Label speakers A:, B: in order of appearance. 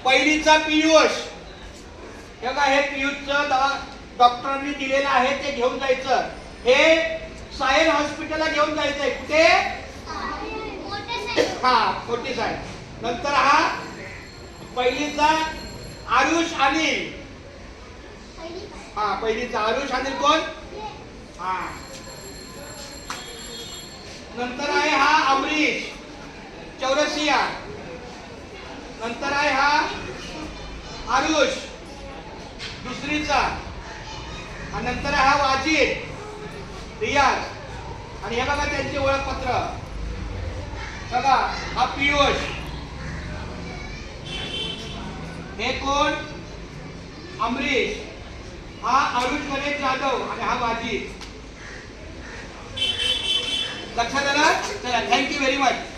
A: पहिलीचा पियुष. हे बघा, हे पियुषचं डॉक्टरांनी दिलेलं आहे, ते घेऊन जायचं. हे सायन हॉस्पिटलला घेऊन जायचंय. कुठे? हा, मोठी सायन. नंतर हा पहिलीचा आरुष अनिल. हा, पहिलीचा आरुष अनिल कोण? हा. नंतर आहे हा अमरीश चौरसिया. नंतर आहे हा आरुष दुसरीचा. आणि नंतर हा वाजिद रियाज. आणि हे बघा त्यांचे ओळखपत्र. बघा, हा पियुष. हे कोण? अमरीश. हा अरुष गणेश जाधव. आणि हा वाजिद. लक्षात आलं? चला, थँक्यू व्हेरी मच.